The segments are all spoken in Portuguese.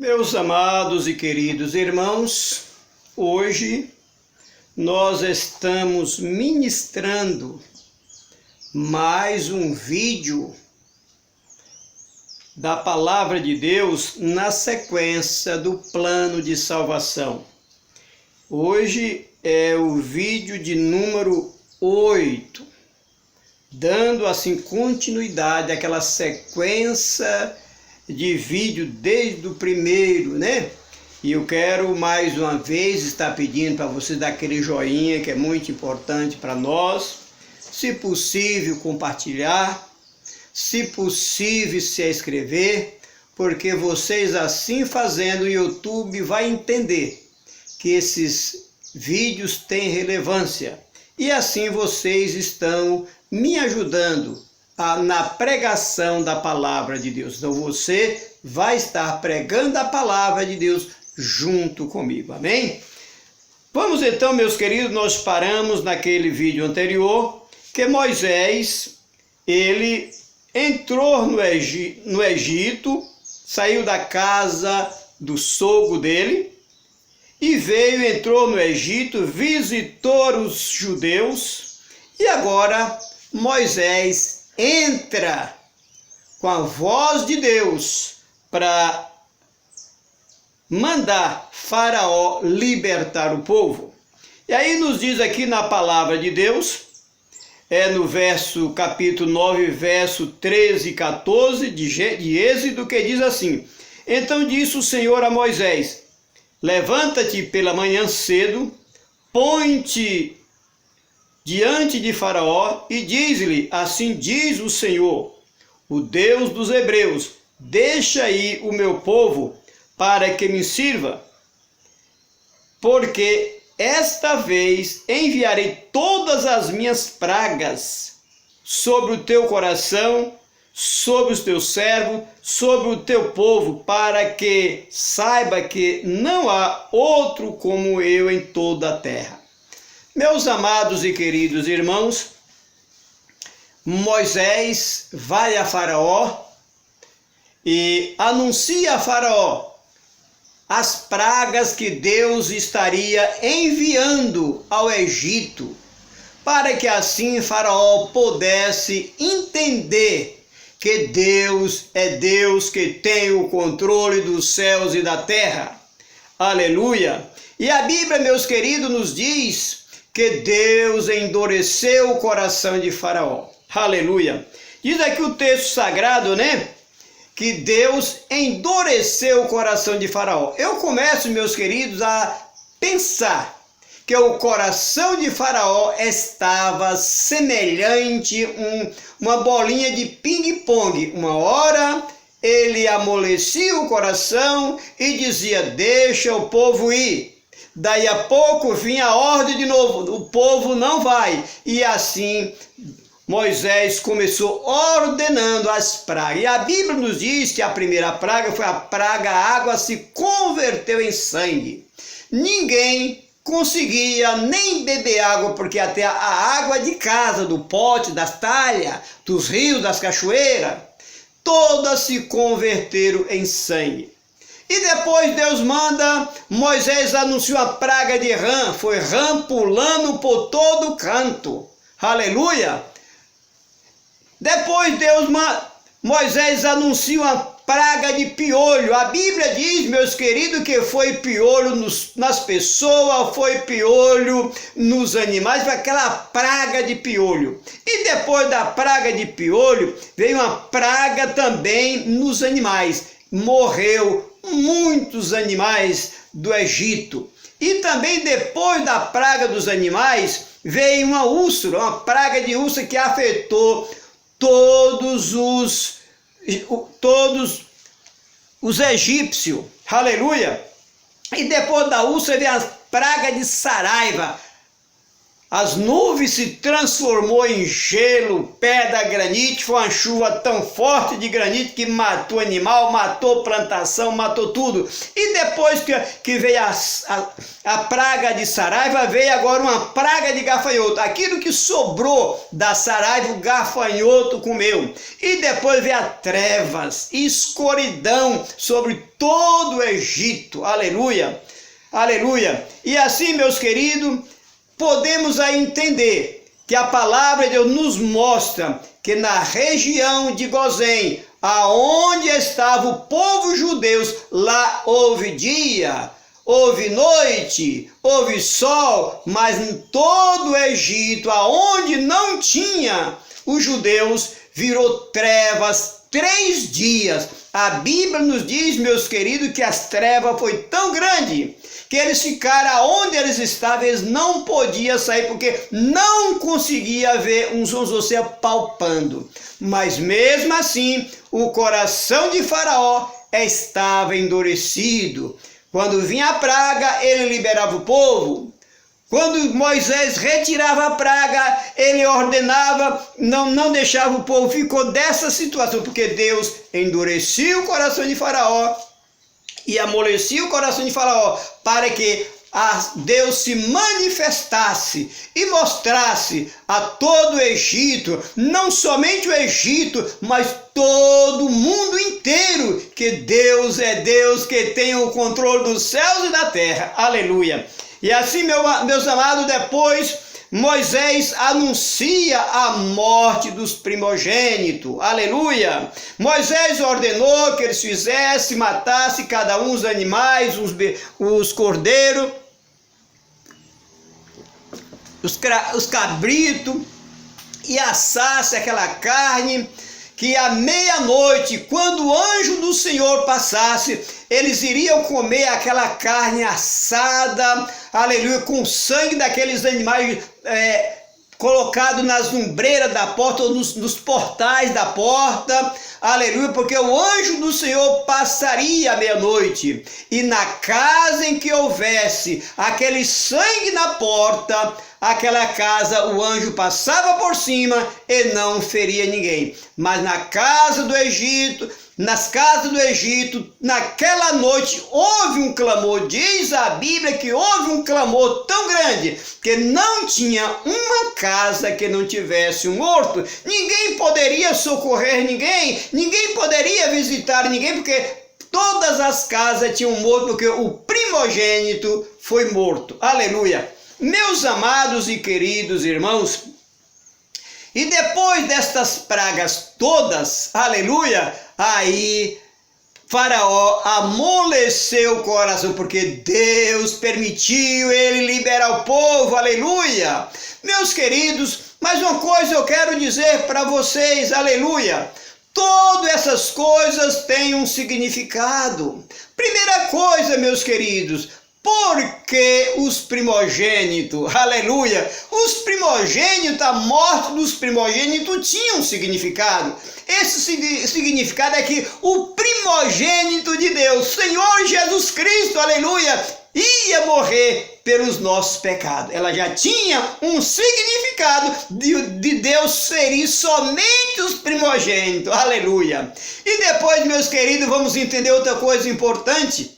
Meus amados e queridos irmãos, hoje nós estamos ministrando mais um vídeo da Palavra de Deus na sequência do plano de salvação. Hoje é o vídeo de número 8, dando assim continuidade àquela sequência de vídeo desde o primeiro, né? E eu quero mais uma vez estar pedindo para você dar aquele joinha que é muito importante para nós, se possível compartilhar, se possível se inscrever, porque vocês assim fazendo o YouTube vai entender que esses vídeos têm relevância e assim vocês estão me ajudando na pregação da palavra de Deus. Então você vai estar pregando a palavra de Deus junto comigo, amém? Vamos então, meus queridos, nós paramos naquele vídeo anterior, que Moisés, ele entrou no Egito, saiu da casa do sogro dele, e entrou no Egito, visitou os judeus, e agora Moisés entra com a voz de Deus para mandar Faraó libertar o povo. E aí nos diz aqui na palavra de Deus, no capítulo 9, verso 13 e 14 de Êxodo, que diz assim: Então disse o Senhor a Moisés: Levanta-te pela manhã cedo, põe-te diante de Faraó e diz-lhe: Assim diz o Senhor, o Deus dos hebreus, deixa aí o meu povo para que me sirva, porque esta vez enviarei todas as minhas pragas sobre o teu coração, sobre os teus servos, sobre o teu povo, para que saiba que não há outro como eu em toda a terra. Meus amados e queridos irmãos, Moisés vai a Faraó e anuncia a Faraó as pragas que Deus estaria enviando ao Egito, para que assim Faraó pudesse entender que Deus é Deus que tem o controle dos céus e da terra. Aleluia! E a Bíblia, meus queridos, nos diz que Deus endureceu o coração de Faraó. Aleluia! Diz aqui o texto sagrado, né? Que Deus endureceu o coração de Faraó. Eu começo, meus queridos, a pensar que o coração de Faraó estava semelhante uma bolinha de ping-pong. Uma hora ele amolecia o coração e dizia: deixa o povo ir. Daí a pouco vinha a ordem de novo: o povo não vai. E assim Moisés começou ordenando as pragas. E a Bíblia nos diz que a primeira praga foi a praga, a água se converteu em sangue. Ninguém conseguia nem beber água, porque até a água de casa, do pote, das talhas, dos rios, das cachoeiras, todas se converteram em sangue. E depois Deus manda, Moisés anunciou a praga de rã, foi rã pulando por todo canto. Aleluia! Depois Moisés anuncia uma praga de piolho. A Bíblia diz, meus queridos, que foi piolho nas pessoas, foi piolho nos animais, foi aquela praga de piolho. E depois da praga de piolho, veio uma praga também nos animais. Morreu muitos animais do Egito. E também depois da praga dos animais, veio uma úlcera, uma praga de úlcera que afetou todos os egípcios. Aleluia! E depois da úlcera veio a praga de saraiva. as nuvens se transformou em gelo, pedra, granite, foi uma chuva tão forte de granite que matou animal, matou plantação, matou tudo. E depois que veio a praga de saraiva, veio agora uma praga de gafanhoto. Aquilo que sobrou da saraiva, o gafanhoto comeu. E depois veio as trevas, escuridão sobre todo o Egito. Aleluia, aleluia. E assim, meus queridos, podemos aí entender que a palavra de Deus nos mostra que na região de Gozém, aonde estava o povo judeu, lá houve dia, houve noite, houve sol, mas em todo o Egito, aonde não tinha os judeus, virou trevas 3 dias. A Bíblia nos diz, meus queridos, que as trevas foi tão grande que eles ficaram onde eles estavam, eles não podiam sair, porque não conseguia ver uns você palpando. Mas mesmo assim, o coração de Faraó estava endurecido. Quando vinha a praga, ele liberava o povo. Quando Moisés retirava a praga, ele ordenava, não deixava o povo. Ficou dessa situação, porque Deus endurecia o coração de Faraó e amolecia o coração de Faraó, para que Deus se manifestasse e mostrasse a todo o Egito, não somente o Egito, mas todo o mundo inteiro, que Deus é Deus que tem o controle dos céus e da terra. Aleluia. E assim, meus amados, depois Moisés anuncia a morte dos primogênitos. Aleluia! Moisés ordenou que eles fizessem, matassem cada um os animais, os cordeiros, os cabritos, e assasse aquela carne, que à meia-noite, quando o anjo do Senhor passasse, eles iriam comer aquela carne assada, aleluia, com o sangue daqueles animais colocado nas ombreiras da porta, ou nos portais da porta, aleluia, porque o anjo do Senhor passaria à meia-noite, e na casa em que houvesse aquele sangue na porta, aquela casa, o anjo passava por cima e não feria ninguém. Mas na casa do Egito, nas casas do Egito, naquela noite houve um clamor. Diz a Bíblia que houve um clamor tão grande que não tinha uma casa que não tivesse um morto. Ninguém poderia socorrer ninguém, ninguém poderia visitar ninguém, porque todas as casas tinham morto, porque o primogênito foi morto. Aleluia! Meus amados e queridos irmãos, e depois destas pragas todas, aleluia, aí Faraó amoleceu o coração, porque Deus permitiu ele liberar o povo, aleluia. Meus queridos, mas uma coisa eu quero dizer para vocês, aleluia. Todas essas coisas têm um significado. Primeira coisa, meus queridos, porque os primogênitos, aleluia, os primogênitos, a morte dos primogênitos tinha um significado. Esse significado é que o primogênito de Deus, Senhor Jesus Cristo, aleluia, ia morrer pelos nossos pecados. Ela já tinha um significado de Deus seria somente os primogênitos, aleluia. E depois, meus queridos, vamos entender outra coisa importante.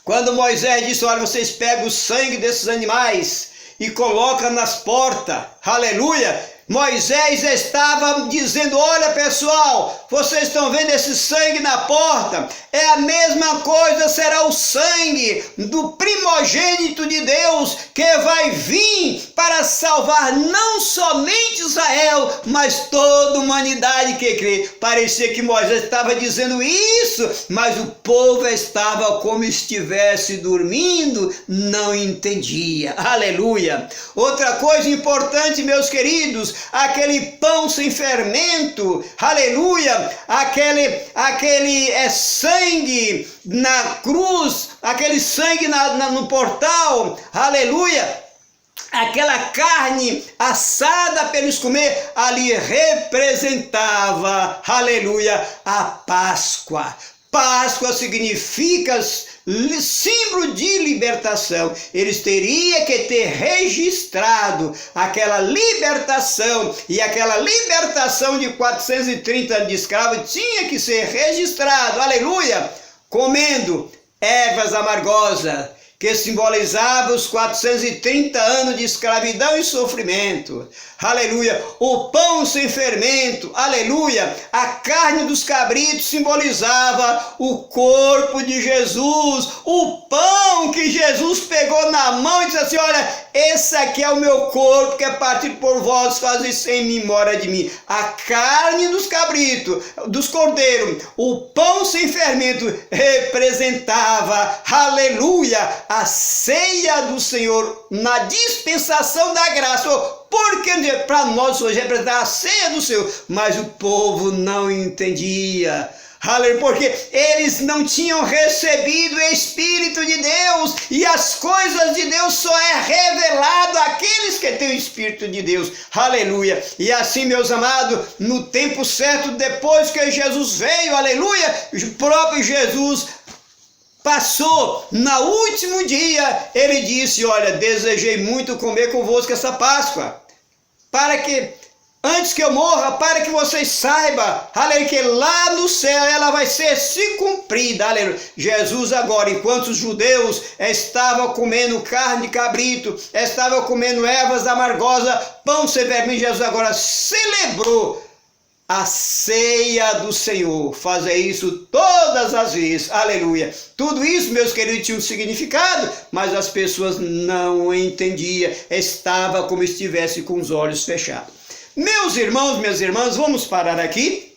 Quando Moisés disse, olha, vocês pegam o sangue desses animais e colocam nas portas, aleluia, Moisés estava dizendo, olha pessoal, vocês estão vendo esse sangue na porta? É a mesma coisa, será o sangue do primogênito de Deus, que vai vir para salvar não somente Israel, mas toda a humanidade que crê. Parecia que Moisés estava dizendo isso, mas o povo estava como estivesse dormindo, não entendia. Aleluia! Outra coisa importante, meus queridos, aquele pão sem fermento, aleluia, aquele sangue na cruz, aquele sangue no portal, aleluia, aquela carne assada para eles comer, ali representava, aleluia, a Páscoa. Páscoa significa símbolo de libertação. Eles teriam que ter registrado aquela libertação, e aquela libertação de 430 anos de escravo tinha que ser registrado, aleluia, comendo ervas amargosas, que simbolizava os 430 anos de escravidão e sofrimento. Aleluia. O pão sem fermento. Aleluia. A carne dos cabritos simbolizava o corpo de Jesus. O pão que Jesus pegou na mão e disse assim: olha, esse aqui é o meu corpo que é partido por vós, faz isso em memória de mim. A carne dos cabritos, dos cordeiros, o pão sem fermento representava, aleluia, a ceia do Senhor na dispensação da graça. Porque para nós hoje representar a ceia do Senhor, mas o povo não entendia. Aleluia, porque eles não tinham recebido o Espírito de Deus, e as coisas de Deus só é revelado àqueles que têm o Espírito de Deus. Aleluia. E assim, meus amados, no tempo certo, depois que Jesus veio, aleluia, o próprio Jesus passou, no último dia, ele disse: olha, desejei muito comer convosco essa Páscoa, para que, antes que eu morra, para que vocês saibam, aleluia, que lá no céu ela vai ser se cumprida, aleluia. Jesus agora, enquanto os judeus estavam comendo carne de cabrito, estavam comendo ervas amargosas, pão sem vermelho, Jesus agora celebrou a ceia do Senhor. Fazer isso todas as vezes, aleluia. Tudo isso, meus queridos, tinha um significado, mas as pessoas não entendiam, estava como se estivesse com os olhos fechados. Meus irmãos, minhas irmãs, vamos parar aqui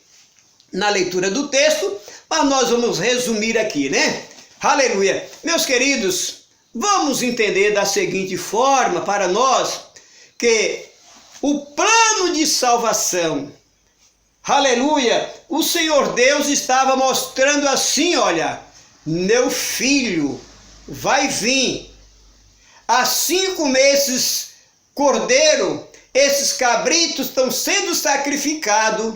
na leitura do texto, mas nós vamos resumir aqui, né? Aleluia. Meus queridos, vamos entender da seguinte forma para nós, que o plano de salvação, aleluia, o Senhor Deus estava mostrando assim: olha, meu filho vai vir, assim como esses cordeiros, esses cabritos estão sendo sacrificados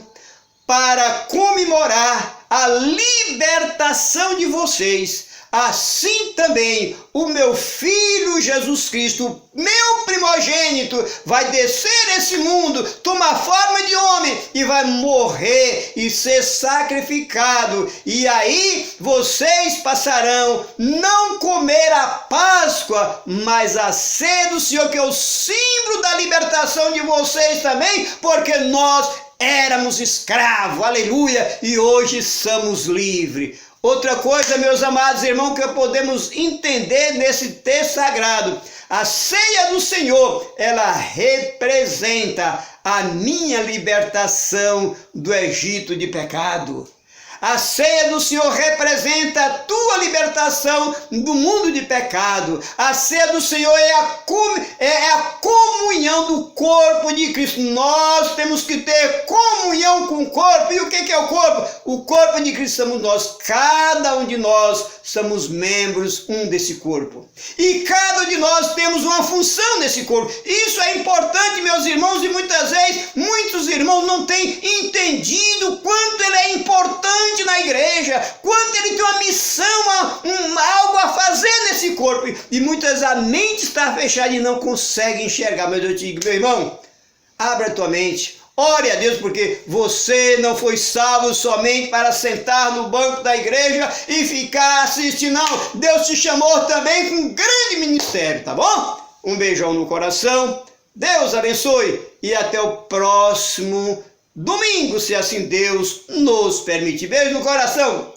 para comemorar a libertação de vocês, assim também o meu filho Jesus Cristo, meu primogênito, vai descer esse mundo, tomar forma de homem e vai morrer e ser sacrificado. E aí vocês passarão não comer a Páscoa, mas a ceia do Senhor, que é o símbolo da libertação de vocês também, porque nós éramos escravos, aleluia, e hoje somos livres. Outra coisa, meus amados irmãos, que podemos entender nesse texto sagrado: a ceia do Senhor, ela representa a minha libertação do Egito de pecado. A ceia do Senhor representa a tua libertação do mundo de pecado. A ceia do Senhor é a comunhão do corpo de Cristo. Nós temos que ter comunhão com o corpo. E o que é o corpo? O corpo de Cristo somos nós. Cada um de nós somos membros desse corpo. E cada um de nós temos uma função nesse corpo. Isso é importante, meus irmãos, e muitas vezes muitos irmãos não têm entendido quanto ele é importante na igreja, quanto ele tem uma missão, algo a fazer nesse corpo, e muitas vezes a mente está fechada e não consegue enxergar. Mas eu te digo, meu irmão, abra a tua mente, ore a Deus, porque você não foi salvo somente para sentar no banco da igreja e ficar assistindo, não. Deus te chamou também com um grande ministério, tá bom? Um beijão no coração, Deus abençoe e até o próximo domingo, se assim Deus nos permitir. Beijo no coração.